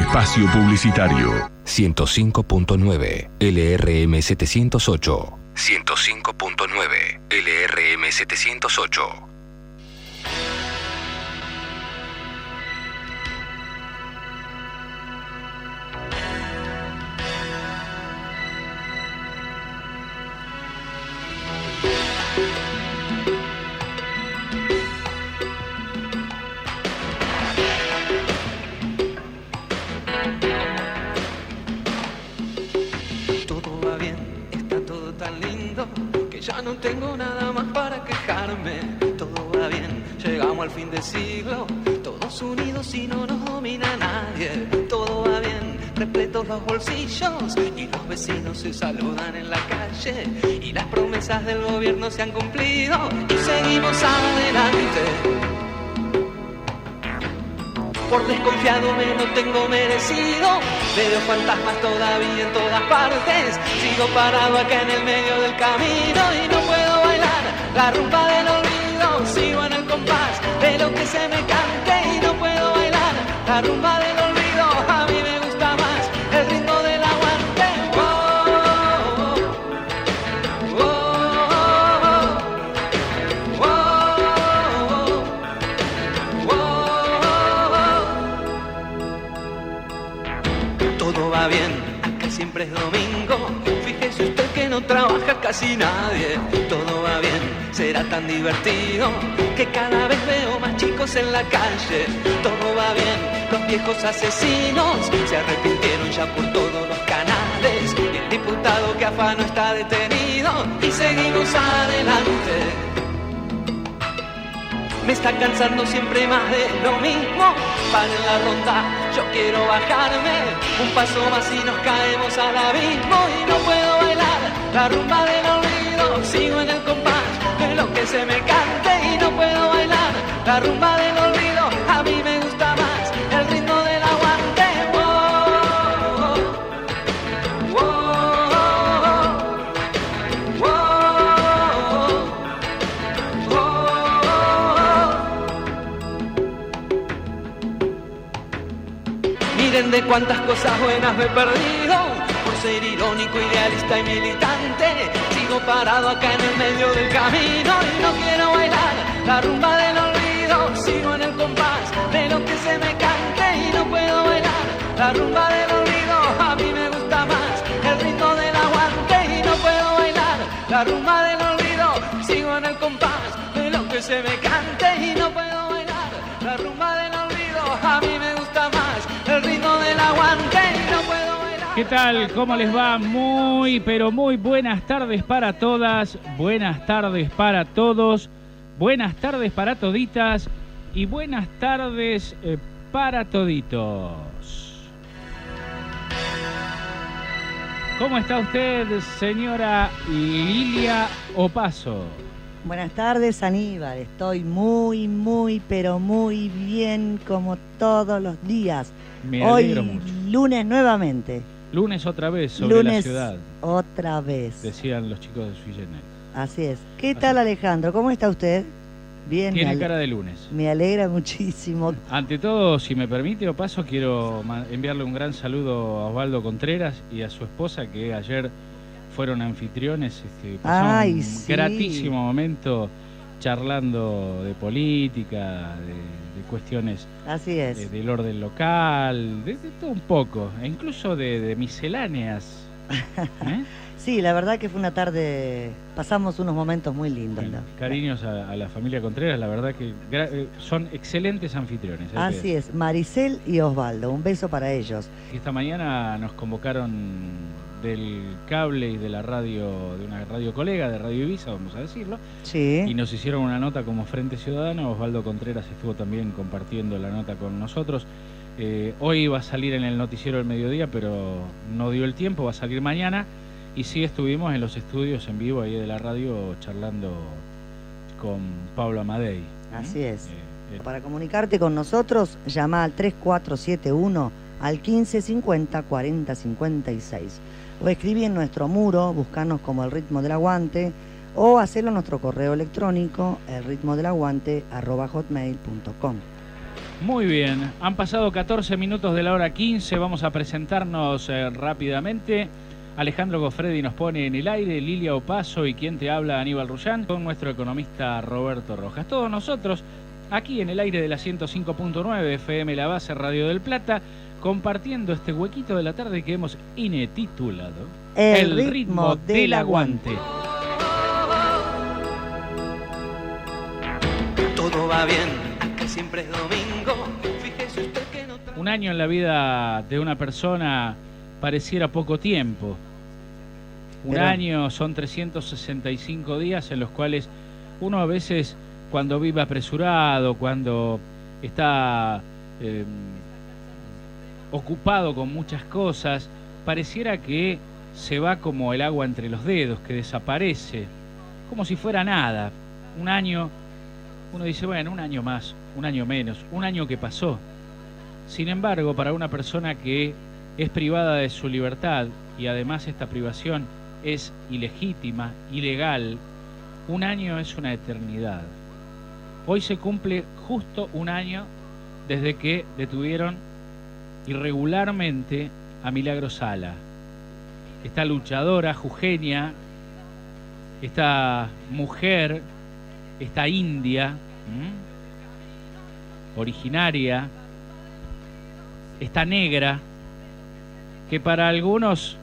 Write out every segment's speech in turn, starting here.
Espacio publicitario. 105.9 LRM 708. 105.9 LRM 708. No tengo nada más para quejarme, todo va bien, llegamos al fin de siglo, todos unidos y no nos domina nadie, todo va bien, repletos los bolsillos y los vecinos se saludan en la calle y las promesas del gobierno se han cumplido y seguimos adelante. Por desconfiado me lo tengo merecido, veo fantasmas todavía en todas partes, sigo parado acá en el medio del camino y no puedo bailar la rumba del olvido, sigo en el compás de lo que se me cante y no puedo bailar la rumba del olvido, a mí me gusta más el ritmo del aguante. Todo va bien, acá siempre es domingo, fíjese usted que no trabaja casi nadie, todo va bien, será tan divertido que cada vez veo más chicos en la calle, todo va bien, los viejos asesinos se arrepintieron ya por todos los canales y el diputado que afano está detenido y seguimos adelante. Me está cansando siempre más de lo mismo, paren la ronda, yo quiero bajarme, un paso más y nos caemos al abismo y no puedo bailar la rumba del olvido, sigo en el compás de lo que se me cante y no puedo bailar la rumba del olvido, a mí me gusta más el ritmo del aguante. Miren de cuántas cosas buenas me he perdido por ser irónico, idealista y militante. Sigo parado acá en el medio del camino y no quiero bailar la rumba del olvido. Sigo en el compás de lo que se me cante y no puedo bailar la rumba del olvido. A mí me gusta más el ritmo del aguante y no puedo bailar la rumba del olvido. Sigo en el compás de lo que se me cante y no puedo bailar la rumba del olvido. A mí me gusta más el ritmo del aguante y no puedo bailar. ¿Qué tal? ¿Cómo les va? Muy, pero muy buenas tardes para todas, buenas tardes para todos, buenas tardes para toditas y buenas tardes para toditos. ¿Cómo está usted, señora Lilia Opaso? Buenas tardes, Aníbal. Estoy muy, pero muy bien como todos los días. Me alegro mucho. Lunes nuevamente. Lunes otra vez sobre la ciudad. Otra vez. Decían los chicos de Sui Generis. Así es. ¿Qué tal, Alejandro? ¿Cómo está usted? Bien. Tiene cara de lunes. Me alegra muchísimo. Ante todo, si me permite, Opaso, quiero enviarle un gran saludo a Osvaldo Contreras y a su esposa, que ayer fueron anfitriones. Pasamos un gratísimo momento charlando de política, de cuestiones. Así es. Del orden local, de todo un poco, e incluso de misceláneas. Sí, la verdad que fue una tarde, pasamos unos momentos muy lindos. Bueno, cariños a la familia Contreras, la verdad que son excelentes anfitriones. Así es, Maricel y Osvaldo, un beso para ellos. Esta mañana nos convocaron del cable y de la radio, de una radio colega, de Radio Ibiza, vamos a decirlo. Sí. Y nos hicieron una nota como Frente Ciudadano. Osvaldo Contreras estuvo también compartiendo la nota con nosotros. Hoy va a salir en el noticiero del mediodía, pero no dio el tiempo, va a salir mañana. Y sí estuvimos en los estudios en vivo ahí de la radio charlando con Pablo Amadei. Así es. Para comunicarte con nosotros, llama al 3471 al 1550 40 56. O escribí en nuestro muro, buscanos como El Ritmo del Aguante, o hacerlo en nuestro correo electrónico, elritmodelaguante@hotmail.com. Muy bien, han pasado 14 minutos de la hora 15, vamos a presentarnos rápidamente. Alejandro Goffredi nos pone en el aire, Lilia Opaso y quien te habla, Aníbal Rullán, con nuestro economista Roberto Rojas. Todos nosotros, aquí en el aire de la 105.9 FM La Base Radio del Plata, compartiendo este huequito de la tarde que hemos intitulado El ritmo del aguante. Todo va bien. Siempre es domingo, fíjese usted que no... Un año en la vida de una persona pareciera poco tiempo. Un año son 365 días en los cuales uno a veces, cuando vive apresurado, cuando está ocupado con muchas cosas, pareciera que se va como el agua entre los dedos, que desaparece, como si fuera nada. Un año, uno dice, bueno, un año más, un año menos, un año que pasó. Sin embargo, para una persona que es privada de su libertad y además esta privación es ilegítima, ilegal, un año es una eternidad. Hoy se cumple justo un año desde que detuvieron irregularmente a Milagro Sala, esta luchadora jujeña, esta mujer, esta india, originaria, esta negra, que para algunos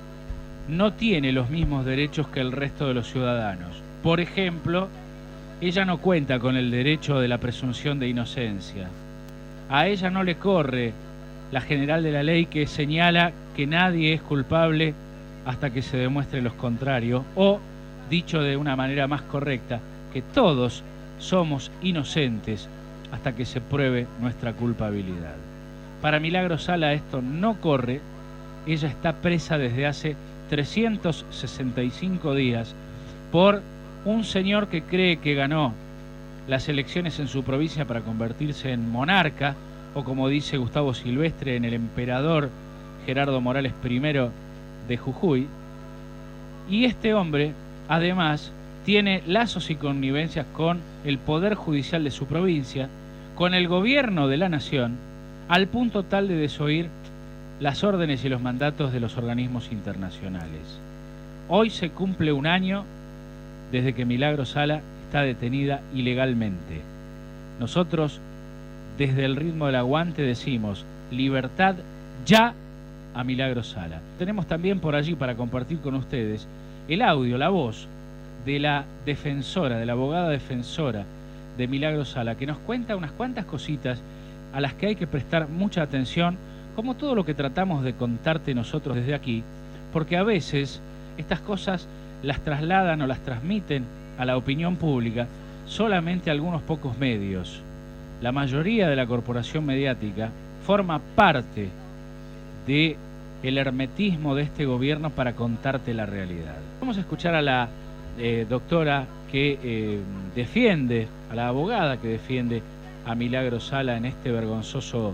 no tiene los mismos derechos que el resto de los ciudadanos. Por ejemplo, ella no cuenta con el derecho de la presunción de inocencia. A ella no le corre la general de la ley que señala que nadie es culpable hasta que se demuestre lo contrario, o, dicho de una manera más correcta, que todos somos inocentes hasta que se pruebe nuestra culpabilidad. Para Milagro Sala esto no corre. Ella está presa desde hace 365 días por un señor que cree que ganó las elecciones en su provincia para convertirse en monarca, o como dice Gustavo Silvestre, en el emperador Gerardo Morales I de Jujuy. Y este hombre, además, tiene lazos y connivencias con el Poder Judicial de su provincia, con el gobierno de la nación, al punto tal de desoír las órdenes y los mandatos de los organismos internacionales. Hoy se cumple un año desde que Milagro Sala está detenida ilegalmente. Nosotros, desde el ritmo del aguante, decimos libertad ya a Milagro Sala. Tenemos también por allí para compartir con ustedes el audio, la voz de la defensora, de la abogada defensora de Milagro Sala, que nos cuenta unas cuantas cositas a las que hay que prestar mucha atención, como todo lo que tratamos de contarte nosotros desde aquí, porque a veces estas cosas las trasladan o las transmiten a la opinión pública solamente algunos pocos medios. La mayoría de la corporación mediática forma parte del hermetismo de este gobierno para contarte la realidad. Vamos a escuchar a la doctora que defiende, a la abogada que defiende a Milagro Sala en este vergonzoso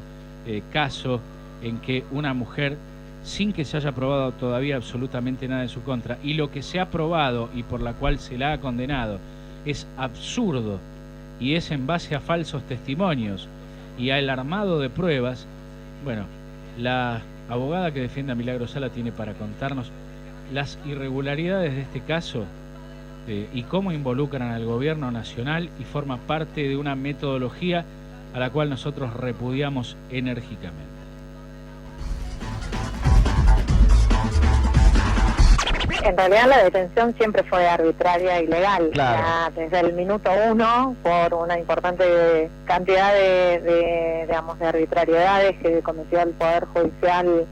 caso en que una mujer, sin que se haya probado todavía absolutamente nada en su contra, y lo que se ha probado y por la cual se la ha condenado es absurdo y es en base a falsos testimonios y al armado de pruebas, bueno, la abogada que defiende a Milagro Sala tiene para contarnos las irregularidades de este caso y cómo involucran al gobierno nacional y forma parte de una metodología a la cual nosotros repudiamos enérgicamente. En realidad la detención siempre fue arbitraria y legal, claro. Desde el minuto 1, por una importante cantidad de arbitrariedades que cometió el Poder Judicial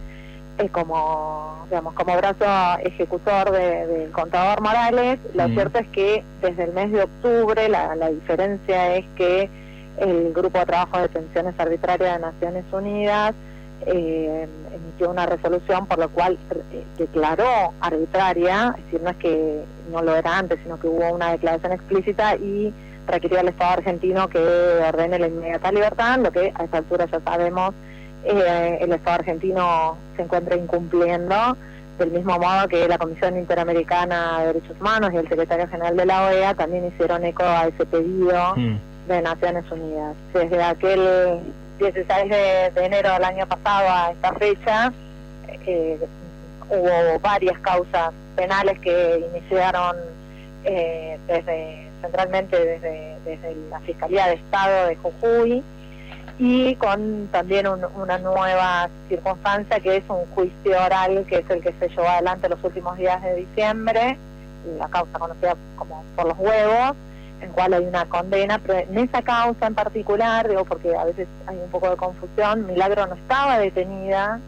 como brazo ejecutor del contador Morales. Lo cierto es que desde el mes de octubre la diferencia es que el Grupo de Trabajo de Detenciones Arbitrarias de Naciones Unidas emitió una resolución por lo cual declaró arbitraria, es decir, no es que no lo era antes, sino que hubo una declaración explícita y requirió al Estado argentino que ordene la inmediata libertad, lo que a esta altura ya sabemos el Estado argentino se encuentra incumpliendo, del mismo modo que la Comisión Interamericana de Derechos Humanos y el Secretario General de la OEA también hicieron eco a ese pedido de Naciones Unidas. Desde aquel 16 de enero del año pasado a esta fecha, hubo varias causas penales que iniciaron centralmente desde la Fiscalía de Estado de Jujuy, y con también una nueva circunstancia que es un juicio oral, que es el que se llevó adelante los últimos días de diciembre, la causa conocida como por los huevos, en cual hay una condena, pero en esa causa en particular, digo porque a veces hay un poco de confusión, Milagro no estaba detenida,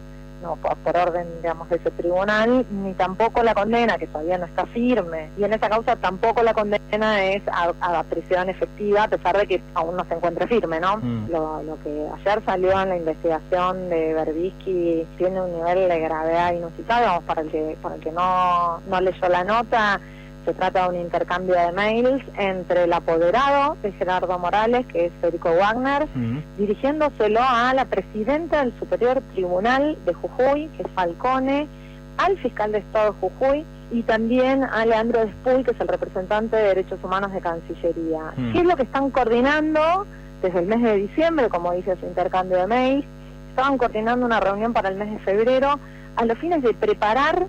no por orden, digamos, de ese tribunal, ni tampoco la condena, que todavía no está firme, y en esa causa tampoco la condena es a prisión efectiva, a pesar de que aún no se encuentre firme, ¿no? Lo que ayer salió en la investigación de Berbisky tiene un nivel de gravedad inusitado, digamos, para el que no leyó la nota. Se trata de un intercambio de mails entre el apoderado de Gerardo Morales, que es Federico Wagner, dirigiéndoselo a la presidenta del Superior Tribunal de Jujuy, que es Falcone, al fiscal de Estado de Jujuy y también a Leandro Despuy, que es el representante de Derechos Humanos de Cancillería. ¿Qué es lo que están coordinando desde el mes de diciembre, como dice ese intercambio de mails? Estaban coordinando una reunión para el mes de febrero a los fines de preparar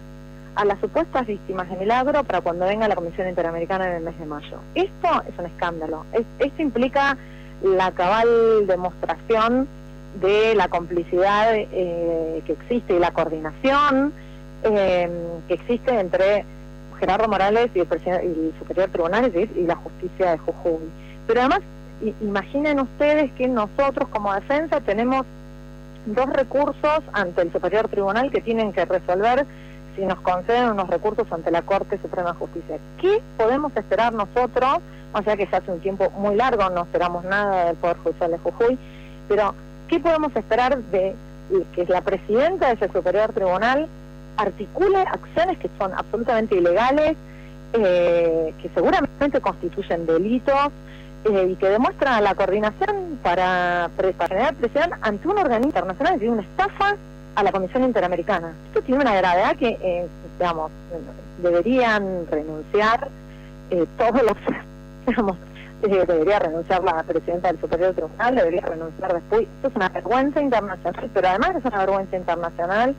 a las supuestas víctimas de Milagro para cuando venga la Comisión Interamericana en el mes de mayo. Esto es un escándalo. Esto implica la cabal demostración de la complicidad que existe y la coordinación que existe entre Gerardo Morales y el Superior Tribunal y la Justicia de Jujuy. Pero además, imaginen ustedes que nosotros como defensa tenemos 2 recursos ante el Superior Tribunal que tienen que resolver si nos conceden unos recursos ante la Corte Suprema de Justicia. ¿Qué podemos esperar nosotros? O sea que ya hace un tiempo muy largo, no esperamos nada del Poder Judicial de Jujuy, pero ¿qué podemos esperar de que la presidenta de ese Superior Tribunal articule acciones que son absolutamente ilegales, que seguramente constituyen delitos, y que demuestran la coordinación para generar presión ante un organismo internacional que tiene una estafa a la Comisión Interamericana? Esto tiene una gravedad que, digamos, deberían renunciar todos los, digamos, debería renunciar la presidenta del Superior Tribunal, debería renunciar después. Esto es una vergüenza internacional, pero además es una vergüenza internacional,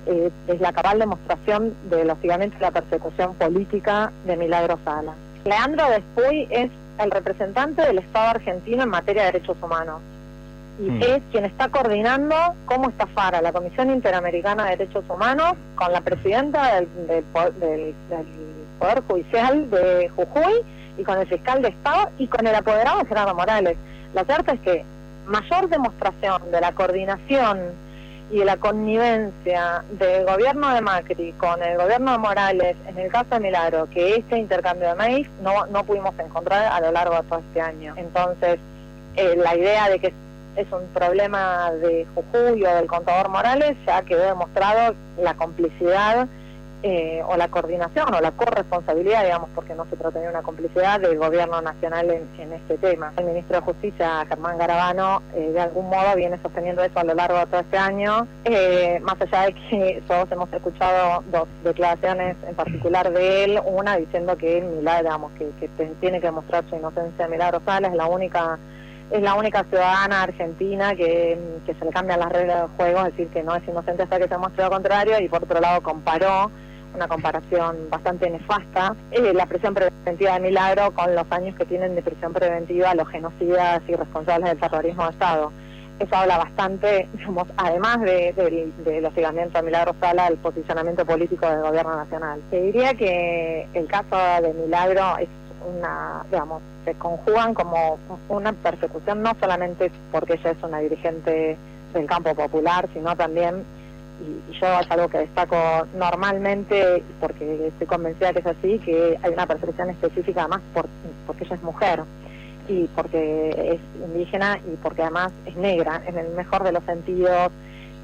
es la cabal demostración del hostigamiento y la persecución política de Milagro Sala. Leandro Despuy es el representante del Estado argentino en materia de derechos humanos. Y es quien está coordinando cómo estafar a la Comisión Interamericana de Derechos Humanos con la presidenta del Poder Judicial de Jujuy y con el fiscal de Estado y con el apoderado Gerardo Morales. Lo cierto es que mayor demostración de la coordinación y de la connivencia del gobierno de Macri con el gobierno de Morales en el caso de Milagro que este intercambio de mails no pudimos encontrar a lo largo de todo este año. Entonces, la idea de que es un problema de Jujuy o del contador Morales, ya quedó demostrado la complicidad o la coordinación o la corresponsabilidad, digamos, porque no se trata de una complicidad del gobierno nacional en este tema. El ministro de Justicia, Germán Garabano, de algún modo viene sosteniendo eso a lo largo de todo este año, más allá de que todos hemos escuchado 2 declaraciones en particular de él, una diciendo que él, digamos, que tiene que demostrar su inocencia. Milagro Sala es la única ciudadana argentina que se le cambian las reglas del juego, es decir, que no es inocente hasta que se demuestre lo contrario, y por otro lado comparó una comparación bastante nefasta, la prisión preventiva de Milagro con los años que tienen de prisión preventiva los genocidas y responsables del terrorismo de Estado. Eso habla bastante, digamos, además del hostigamiento a Milagro Sala, del posicionamiento político del gobierno nacional. Te diría que el caso de Milagro es digamos, se conjugan como una persecución, no solamente porque ella es una dirigente del campo popular, sino también, y yo es algo que destaco normalmente, porque estoy convencida que es así, que hay una persecución específica además porque ella es mujer, y porque es indígena, y porque además es negra, en el mejor de los sentidos,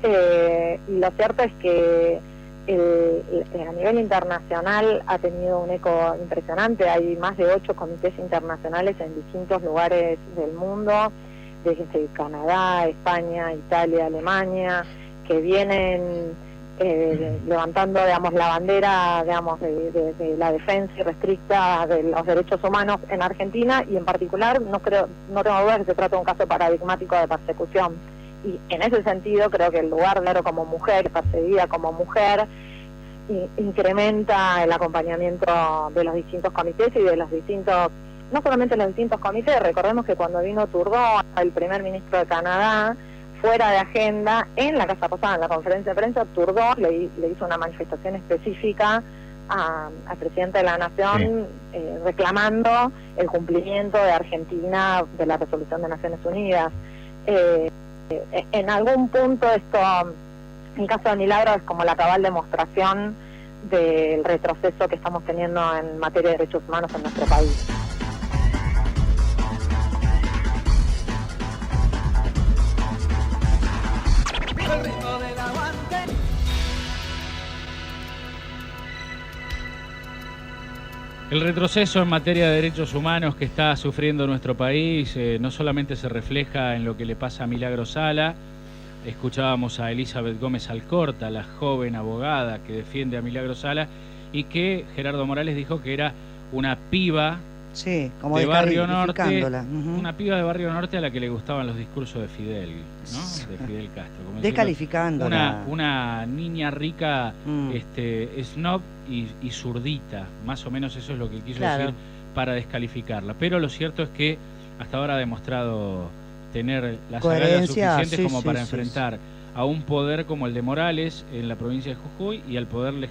y lo cierto es que a nivel internacional ha tenido un eco impresionante. Hay más de 8 comités internacionales en distintos lugares del mundo, desde Canadá, España, Italia, Alemania, que vienen levantando, digamos, la bandera, digamos, de la defensa irrestricta de los derechos humanos en Argentina, y en particular no tengo duda que se trata de un caso paradigmático de persecución. Y en ese sentido creo que el lugar de como mujer, perseguida como mujer, incrementa el acompañamiento de los distintos comités y de los distintos, no solamente los distintos comités. Recordemos que cuando vino Trudeau, el primer ministro de Canadá, fuera de agenda, en la Casa Rosada, en la conferencia de prensa, Trudeau le hizo una manifestación específica al presidente de la Nación, reclamando el cumplimiento de Argentina de la resolución de Naciones Unidas. En algún punto esto, el caso de Milagro es como la cabal demostración del retroceso que estamos teniendo en materia de derechos humanos en nuestro país. El retroceso en materia de derechos humanos que está sufriendo nuestro país no solamente se refleja en lo que le pasa a Milagro Sala. Escuchábamos a Elizabeth Gómez Alcorta, la joven abogada que defiende a Milagro Sala, y que Gerardo Morales dijo que era una piba como de Barrio Norte, una piba de Barrio Norte a la que le gustaban los discursos de Fidel, ¿no? De Fidel Castro. Como descalificándola. Una niña rica, snob y zurdita, más o menos eso es lo que quiso decir para descalificarla. Pero lo cierto es que hasta ahora ha demostrado tener las agallas suficientes como para enfrentar a un poder como el de Morales en la provincia de Jujuy y al poder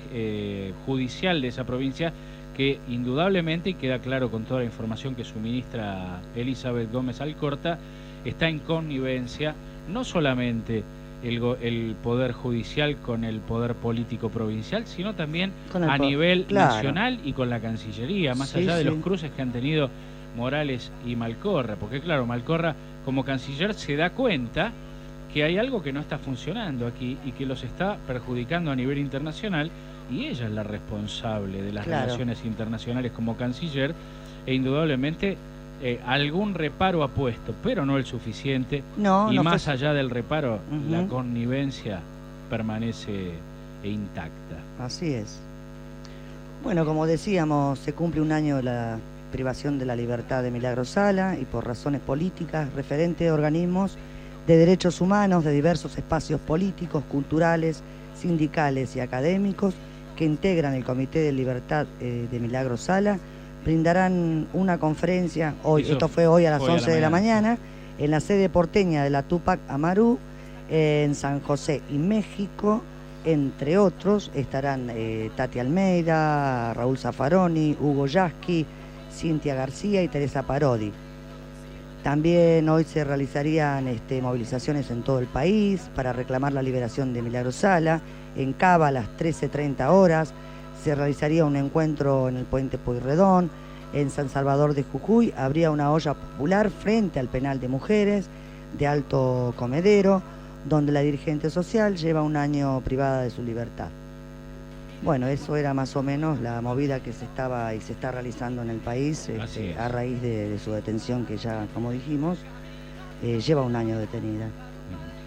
judicial de esa provincia, que indudablemente, y queda claro con toda la información que suministra Elizabeth Gómez Alcorta, está en connivencia no solamente el poder judicial con el poder político provincial, sino también a nivel nacional y con la Cancillería, más allá de los cruces que han tenido Morales y Malcorra, porque claro, Malcorra como canciller se da cuenta que hay algo que no está funcionando aquí y que los está perjudicando a nivel internacional, y ella es la responsable de las relaciones internacionales como canciller, e indudablemente algún reparo ha puesto, pero no el suficiente, y más allá del reparo, la connivencia permanece intacta. Así es. Bueno, como decíamos, se cumple un año de la privación de la libertad de Milagro Sala, y por razones políticas, referentes de organismos de derechos humanos de diversos espacios políticos, culturales, sindicales y académicos que integran el Comité de Libertad de Milagro Sala, brindarán una conferencia hoy, esto fue hoy a las 11 de la mañana, en la sede porteña de la Túpac Amaru, en San José y México. Entre otros estarán Tati Almeida, Raúl Zaffaroni, Hugo Yasky, Cintia García y Teresa Parodi. También hoy se realizarían movilizaciones en todo el país para reclamar la liberación de Milagro Sala. En Cava, a las 13:30 horas, se realizaría un encuentro en el Puente Pueyrredón. En San Salvador de Jujuy habría una olla popular frente al penal de mujeres de Alto Comedero, donde la dirigente social lleva un año privada de su libertad. Bueno, eso era más o menos la movida que se estaba y se está realizando en el país a raíz de su detención, que ya, como dijimos, lleva un año detenida.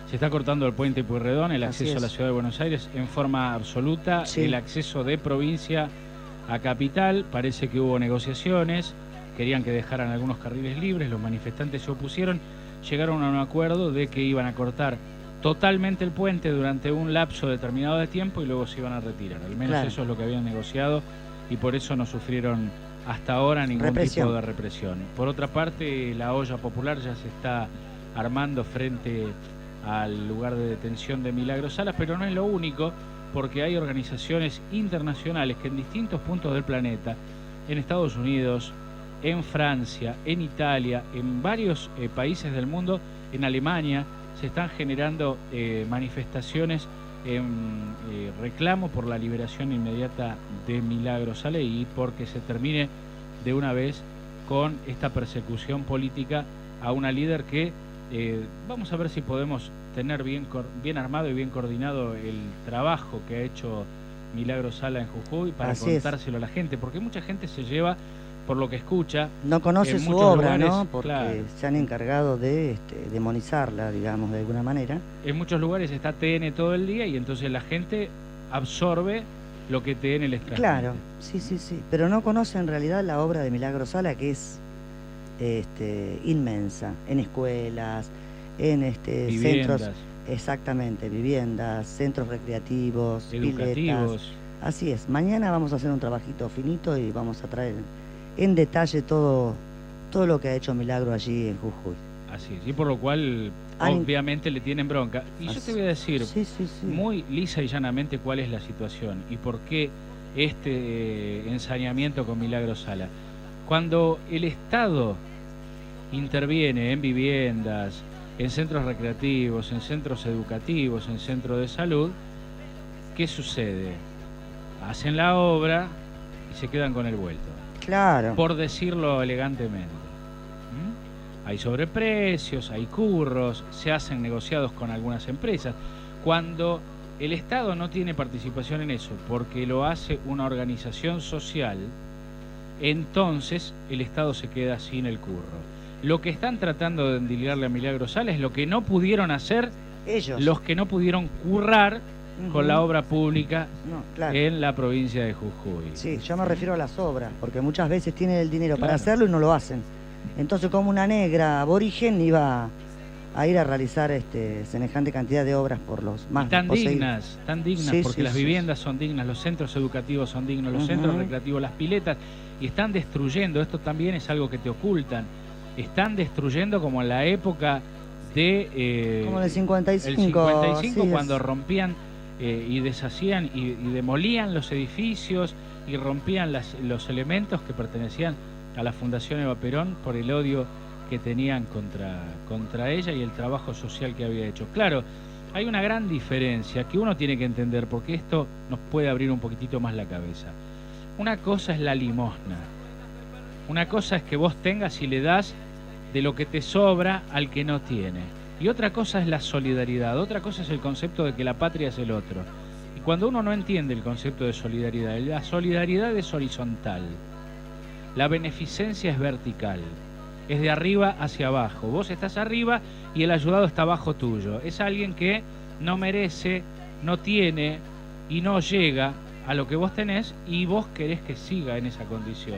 Se está cortando el Puente Pueyrredón, el acceso a la ciudad de Buenos Aires en forma absoluta, el acceso de provincia a capital. Parece que hubo negociaciones, querían que dejaran algunos carriles libres, los manifestantes se opusieron, llegaron a un acuerdo de que iban a cortar totalmente el puente durante un lapso determinado de tiempo y luego se iban a retirar. Al menos eso es lo que habían negociado, y por eso no sufrieron hasta ahora ningún tipo de represión. Por otra parte, la olla popular ya se está armando frente al lugar de detención de Milagro Sala, pero no es lo único, porque hay organizaciones internacionales que en distintos puntos del planeta, en Estados Unidos, en Francia, en Italia, en varios países del mundo, en Alemania, se están generando manifestaciones en reclamo por la liberación inmediata de Milagro Sala y porque se termine de una vez con esta persecución política a una líder que vamos a ver si podemos tener bien armado y bien coordinado el trabajo que ha hecho Milagro Sala en Jujuy para contárselo a la gente, porque mucha gente se lleva, por lo que escucha, no conoce su obra, lugares, ¿no? Porque se han encargado de demonizarla, digamos, de alguna manera. En muchos lugares está TN todo el día y entonces la gente absorbe lo que te den el extracto. Claro, sí, pero no conoce en realidad la obra de Milagro Sala, que es inmensa, en escuelas, en viviendas. centros, exactamente, viviendas, centros recreativos, educativos. Piletas. Así es, mañana vamos a hacer un trabajito finito y vamos a traer en detalle todo lo que ha hecho Milagro allí en Jujuy. Así es, y por lo cual obviamente le tienen bronca. Y yo te voy a decir muy lisa y llanamente cuál es la situación y por qué este ensañamiento con Milagro Sala. Cuando el Estado interviene en viviendas, en centros recreativos, en centros educativos, en centros de salud, ¿qué sucede? Hacen la obra y se quedan con el vuelto. Claro. Por decirlo elegantemente. Hay sobreprecios, hay curros, se hacen negociados con algunas empresas. Cuando el Estado no tiene participación en eso, porque lo hace una organización social, entonces el Estado se queda sin el curro. Lo que están tratando de endilgarle a Milagro Sala es lo que no pudieron hacer ellos, los que no pudieron currar con la obra pública en la provincia de Jujuy. Sí, yo me refiero a las obras, porque muchas veces tienen el dinero para hacerlo y no lo hacen. Entonces, como una negra aborigen iba a ir a realizar semejante cantidad de obras por los más tan dignas, porque las viviendas son dignas, los centros educativos son dignos, los centros recreativos, las piletas, y están destruyendo. Esto también es algo que te ocultan. Están destruyendo como en la época de... como en el 55. El 55, cuando rompían y deshacían y demolían los edificios y rompían los elementos que pertenecían a la Fundación Eva Perón por el odio que tenían contra ella y el trabajo social que había hecho. Claro, hay una gran diferencia que uno tiene que entender, porque esto nos puede abrir un poquitito más la cabeza. Una cosa es la limosna. Una cosa es que vos tengas y le das de lo que te sobra al que no tiene. Y otra cosa es la solidaridad, otra cosa es el concepto de que la patria es el otro. Y cuando uno no entiende el concepto de solidaridad, la solidaridad es horizontal. La beneficencia es vertical, es de arriba hacia abajo. Vos estás arriba y el ayudado está abajo tuyo. Es alguien que no merece, no tiene y no llega a lo que vos tenés y vos querés que siga en esa condición.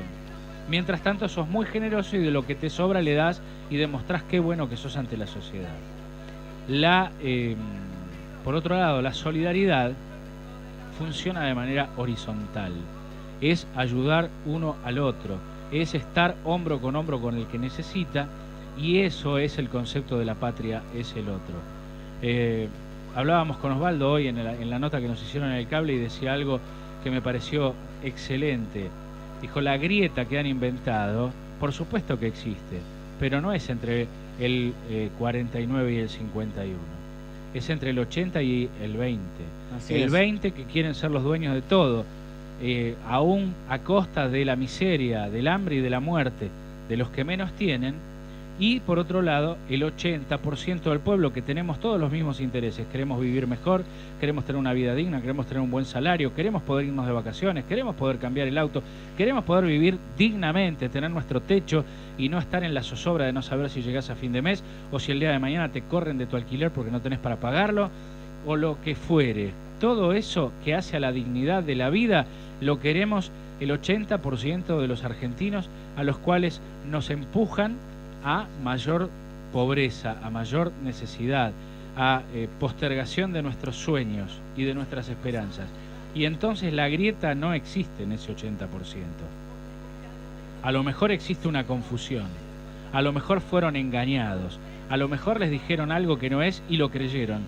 Mientras tanto sos muy generoso y de lo que te sobra le das y demostrás qué bueno que sos ante la sociedad. Por otro lado, la solidaridad funciona de manera horizontal. Es ayudar uno al otro, es estar hombro con el que necesita, y eso es el concepto de la patria, es el otro. Hablábamos con Osvaldo hoy en la nota que nos hicieron en el cable y decía algo que me pareció excelente. Dijo, la grieta que han inventado, por supuesto que existe, pero no es entre el 49 y el 51. Es entre el 80 y el 20. El 20 que quieren ser los dueños de todo, aún a costa de la miseria, del hambre y de la muerte de los que menos tienen. Y por otro lado, el 80% del pueblo que tenemos todos los mismos intereses. Queremos vivir mejor, queremos tener una vida digna, queremos tener un buen salario, queremos poder irnos de vacaciones, queremos poder cambiar el auto, queremos poder vivir dignamente, tener nuestro techo y no estar en la zozobra de no saber si llegás a fin de mes o si el día de mañana te corren de tu alquiler porque no tenés para pagarlo o lo que fuere. Todo eso que hace a la dignidad de la vida lo queremos el 80% de los argentinos, a los cuales nos empujan a mayor pobreza, a mayor necesidad, a postergación de nuestros sueños y de nuestras esperanzas. Y entonces la grieta no existe en ese 80%. A lo mejor existe una confusión, a lo mejor fueron engañados, a lo mejor les dijeron algo que no es y lo creyeron,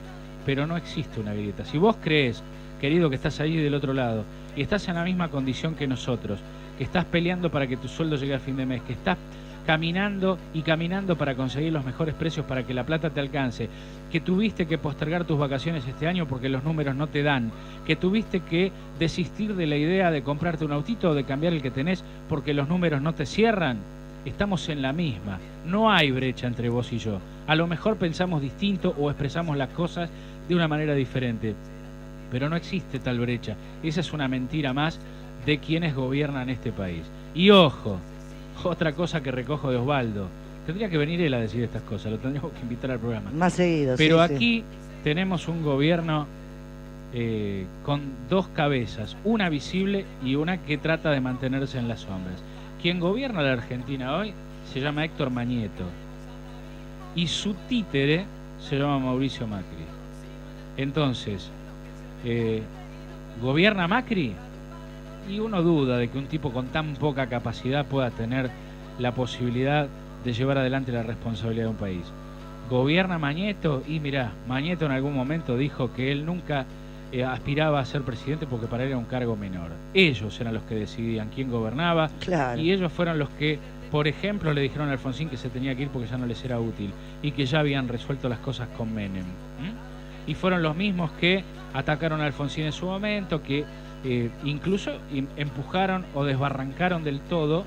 pero no existe una grieta. Si vos crees, querido, que estás ahí del otro lado y estás en la misma condición que nosotros, que estás peleando para que tu sueldo llegue a fin de mes, que estás caminando y caminando para conseguir los mejores precios para que la plata te alcance, que tuviste que postergar tus vacaciones este año porque los números no te dan, que tuviste que desistir de la idea de comprarte un autito o de cambiar el que tenés porque los números no te cierran, estamos en la misma. No hay brecha entre vos y yo. A lo mejor pensamos distinto o expresamos las cosas de una manera diferente, pero no existe tal brecha. Esa es una mentira más de quienes gobiernan este país. Y ojo, otra cosa que recojo de Osvaldo. Tendría que venir él a decir estas cosas, lo tendríamos que invitar al programa. Más seguido. Pero sí, aquí tenemos un gobierno con dos cabezas, una visible y una que trata de mantenerse en las sombras. Quien gobierna la Argentina hoy se llama Héctor Mañeto y su títere se llama Mauricio Macri. Entonces, ¿gobierna Macri? Y uno duda de que un tipo con tan poca capacidad pueda tener la posibilidad de llevar adelante la responsabilidad de un país. ¿Gobierna Mañeto? Y mirá, Mañeto en algún momento dijo que él nunca aspiraba a ser presidente porque para él era un cargo menor. Ellos eran los que decidían quién gobernaba, claro. Y ellos fueron los que, por ejemplo, le dijeron a Alfonsín que se tenía que ir porque ya no les era útil y que ya habían resuelto las cosas con Menem. Y fueron los mismos que atacaron a Alfonsín en su momento, que incluso empujaron o desbarrancaron del todo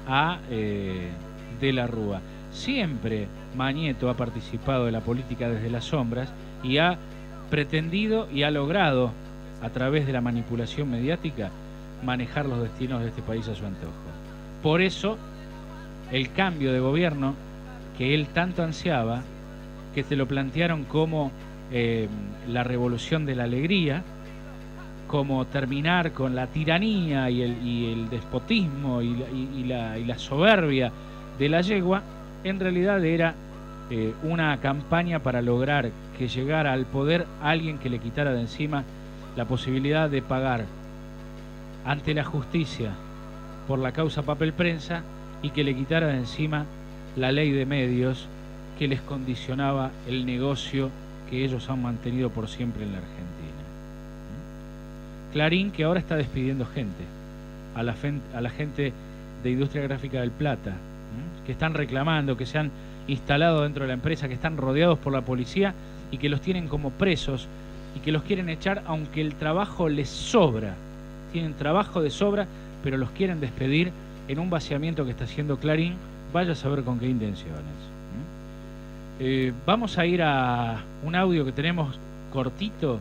a De la Rúa. Siempre Mañeto ha participado de la política desde las sombras y ha pretendido y ha logrado, a través de la manipulación mediática, manejar los destinos de este país a su antojo. Por eso, el cambio de gobierno que él tanto ansiaba, que se lo plantearon como la revolución de la alegría, como terminar con la tiranía y el despotismo y la soberbia de la yegua, en realidad era una campaña para lograr que llegara al poder alguien que le quitara de encima la posibilidad de pagar ante la justicia por la causa papel prensa y que le quitara de encima la ley de medios que les condicionaba el negocio que ellos han mantenido por siempre en la Argentina. Clarín, que ahora está despidiendo gente, a la gente de Industria Gráfica del Plata, que están reclamando, que se han instalado dentro de la empresa, que están rodeados por la policía y que los tienen como presos y que los quieren echar aunque el trabajo les sobra. Tienen trabajo de sobra, pero los quieren despedir en un vaciamiento que está haciendo Clarín, vaya a saber con qué intenciones. Vamos a ir a un audio que tenemos cortito,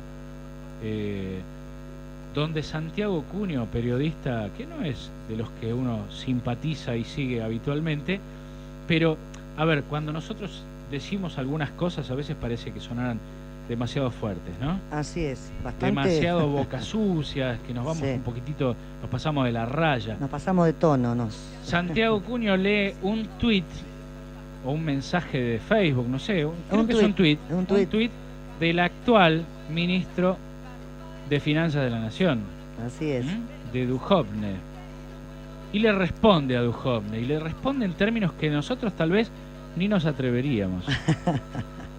donde Santiago Cunio, periodista que no es de los que uno simpatiza y sigue habitualmente, pero, a ver, cuando nosotros decimos algunas cosas a veces parece que sonaran demasiado fuertes, ¿no? Así es, bastante. Demasiado bocas sucias, que nos vamos un poquitito, nos pasamos de la raya. Nos pasamos de tono, Santiago Cunio lee un tuit o un mensaje de Facebook, no sé, creo que es un tuit del actual ministro de Finanzas de la Nación. Así es. De Duhovne. Y le responde a Duhovne, y le responde en términos que nosotros tal vez ni nos atreveríamos.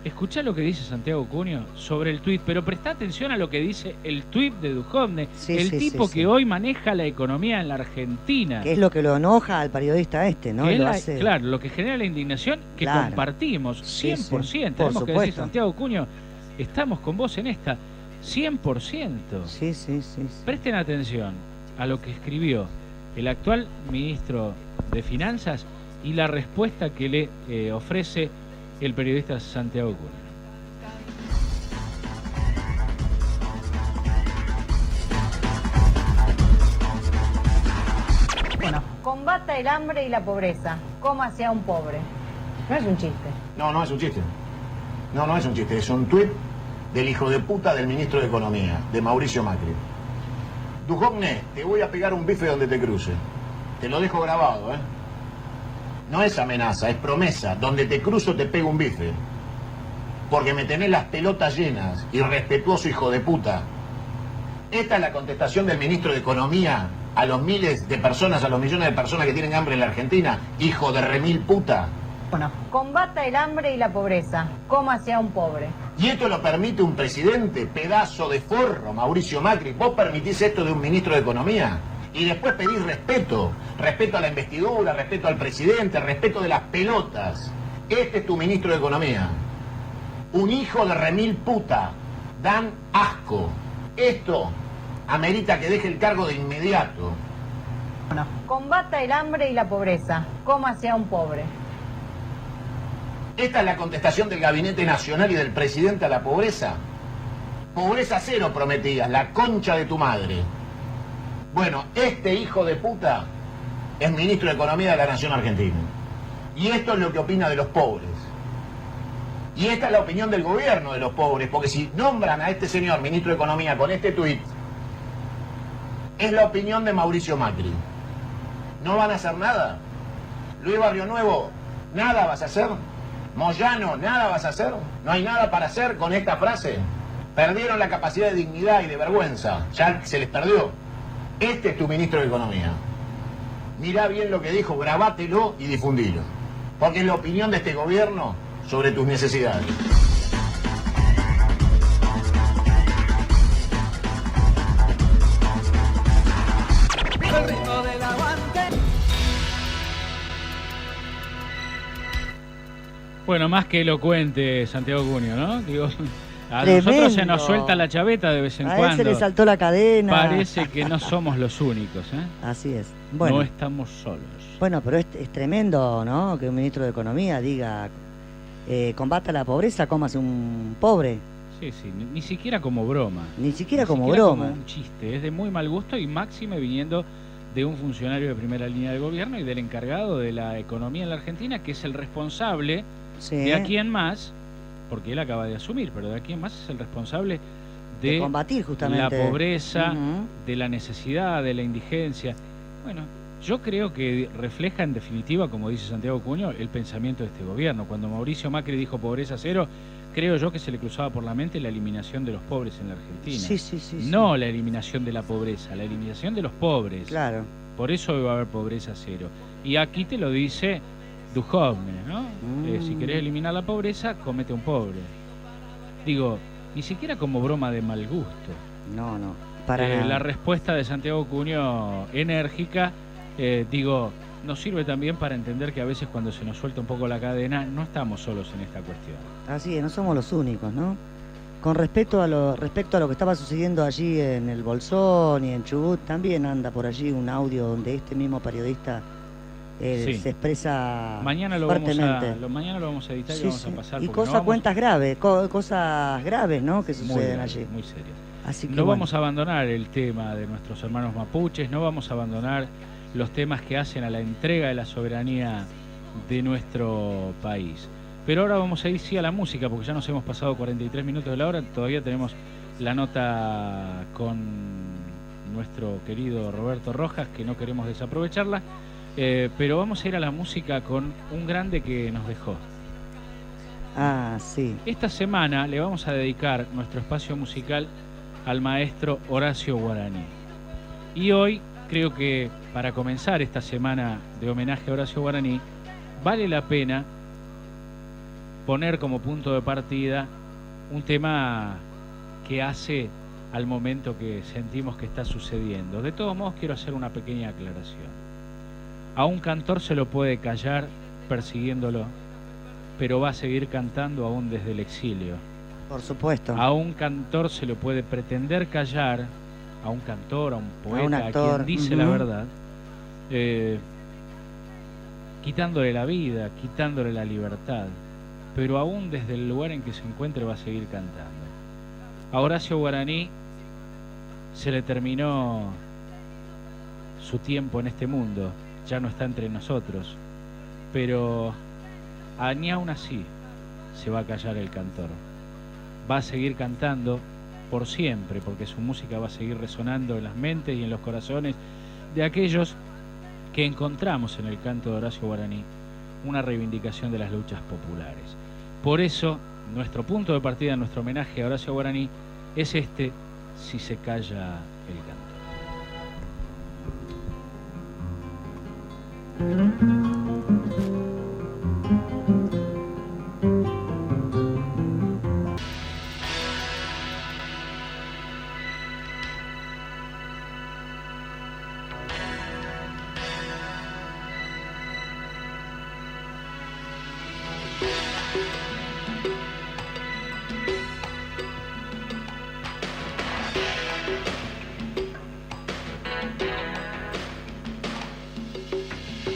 Escuchá lo que dice Santiago Cunio sobre el tuit, pero prestá atención a lo que dice el tuit de Duhovne, que hoy maneja la economía en la Argentina. Que es lo que lo enoja al periodista ¿no? Claro, lo que genera la indignación que compartimos 100%. Tenemos que decir, Santiago Cunio, estamos con vos en esta, 100%. Sí. Presten atención a lo que escribió el actual ministro de Finanzas y la respuesta que le ofrece el periodista Santiago Cunio. Bueno, combata el hambre y la pobreza, coma sea un pobre. No es un chiste. No es un chiste. No es un chiste, es un tuit del hijo de puta del ministro de Economía, de Mauricio Macri. Duhovne, te voy a pegar un bife donde te cruce. Te lo dejo grabado, No es amenaza, es promesa. Donde te cruzo te pego un bife. Porque me tenés las pelotas llenas, irrespetuoso hijo de puta. Esta es la contestación del ministro de Economía a los miles de personas, a los millones de personas que tienen hambre en la Argentina. Hijo de remil puta. Bueno, combata el hambre y la pobreza, coma sea un pobre. ¿Y esto lo permite un presidente, pedazo de forro, Mauricio Macri? ¿Vos permitís esto de un ministro de Economía? Y después pedís respeto a la investidura, respeto al presidente, respeto de las pelotas. Este es tu ministro de Economía. Un hijo de remil puta. Dan asco. Esto amerita que deje el cargo de inmediato. Bueno, combata el hambre y la pobreza, coma sea un pobre. ¿Esta es la contestación del Gabinete Nacional y del presidente a la pobreza? Pobreza cero prometías, la concha de tu madre. Bueno, este hijo de puta es ministro de Economía de la Nación Argentina. Y esto es lo que opina de los pobres. Y esta es la opinión del gobierno de los pobres, porque si nombran a este señor ministro de Economía con este tuit, es la opinión de Mauricio Macri. ¿No van a hacer nada? Luis Barrio Nuevo, ¿nada vas a hacer? Moyano, ¿nada vas a hacer? ¿No hay nada para hacer con esta frase? Perdieron la capacidad de dignidad y de vergüenza, ya se les perdió. Este es tu ministro de Economía. Mirá bien lo que dijo, grabátelo y difundilo, porque es la opinión de este gobierno sobre tus necesidades. El ritmo del aguante. Bueno, más que elocuente Santiago Cunio, ¿no? Digo, a Tremendo. nosotros se nos suelta la chaveta de vez en A cuando. él se le saltó la cadena. Parece que no somos los únicos, ¿eh? Así es. Bueno, No estamos solos. bueno, pero es tremendo, ¿no? Que un ministro de Economía diga, combata la pobreza, cómase un pobre. Sí, sí, ni siquiera como broma. Ni siquiera como siquiera broma. como un chiste. Es de muy mal gusto y máxime viniendo de un funcionario de primera línea del gobierno y del encargado de la economía en la Argentina, que es el responsable Sí. de aquí en más, porque él acaba de asumir, pero de aquí en más es el responsable De de combatir justamente la pobreza, Ujú. de la necesidad, de la indigencia. Bueno, yo creo que refleja en definitiva, como dice Santiago Cunio, el pensamiento de este gobierno. Cuando Mauricio Macri dijo pobreza cero, creo yo que se le cruzaba por la mente la eliminación de los pobres en la Argentina. Sí, sí, sí, sí. No la eliminación de la pobreza, la eliminación de los pobres. Claro. Por eso va a haber pobreza cero. Y aquí te lo dice Duhovne, ¿no? Si querés eliminar la pobreza, comete un pobre. Digo, ni siquiera como broma de mal gusto. No, no, para nada. La respuesta de Santiago Cunio enérgica, digo, nos sirve también para entender que a veces cuando se nos suelta un poco la cadena, no estamos solos en esta cuestión. Así es, no somos los únicos, ¿no? Con respecto a lo que estaba sucediendo allí en el Bolsón y en Chubut, también anda por allí un audio donde este mismo periodista Sí. se expresa Mañana lo fuertemente. mañana lo vamos a editar y Sí, vamos sí. a pasar. Y porque no vamos- cuentas graves, cosas graves, ¿no? Que muy suceden graves, allí. muy serias. Así que No bueno. vamos a abandonar el tema de nuestros hermanos mapuches, no vamos a abandonar los temas que hacen a la entrega de la soberanía de nuestro país. Pero ahora vamos a ir sí a la música, porque ya nos hemos pasado 43 minutos de la hora, todavía tenemos la nota con nuestro querido Roberto Rojas, que no queremos desaprovecharla, pero vamos a ir a la música con un grande que nos dejó. Ah, sí. Esta semana le vamos a dedicar nuestro espacio musical al maestro Horacio Guaraní. Y hoy creo que para comenzar esta semana de homenaje a Horacio Guaraní, vale la pena poner como punto de partida un tema que hace al momento que sentimos que está sucediendo. De todos modos, quiero hacer una pequeña aclaración. A un cantor se lo puede callar persiguiéndolo, pero va a seguir cantando aún desde el exilio. Por supuesto. A un cantor se lo puede pretender callar, a un cantor, a un poeta, un actor, a quien dice la ujú. verdad, quitándole la vida, quitándole la libertad, pero aún desde el lugar en que se encuentre va a seguir cantando. A Horacio Guaraní se le terminó su tiempo en este mundo, ya no está entre nosotros, pero ni aún así se va a callar el cantor. Va a seguir cantando por siempre, porque su música va a seguir resonando en las mentes y en los corazones de aquellos que encontramos en el canto de Horacio Guaraní una reivindicación de las luchas populares. Por eso, nuestro punto de partida, nuestro homenaje a Horacio Guaraní es este: Si se calla el cantor.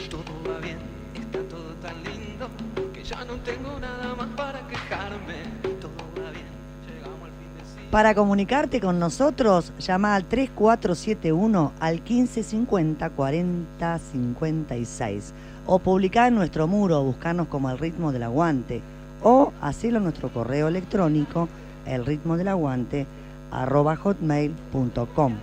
Todo va bien, está todo tan lindo que ya no tengo nada más para quejarme. Todo va bien, llegamos al fin de siglo. Para comunicarte con nosotros, llama al 3471 al 1550 4056 o publicá en nuestro muro, buscarnos como El Ritmo del Aguante, o hacelo a nuestro correo electrónico elritmodelaguante@hotmail.com.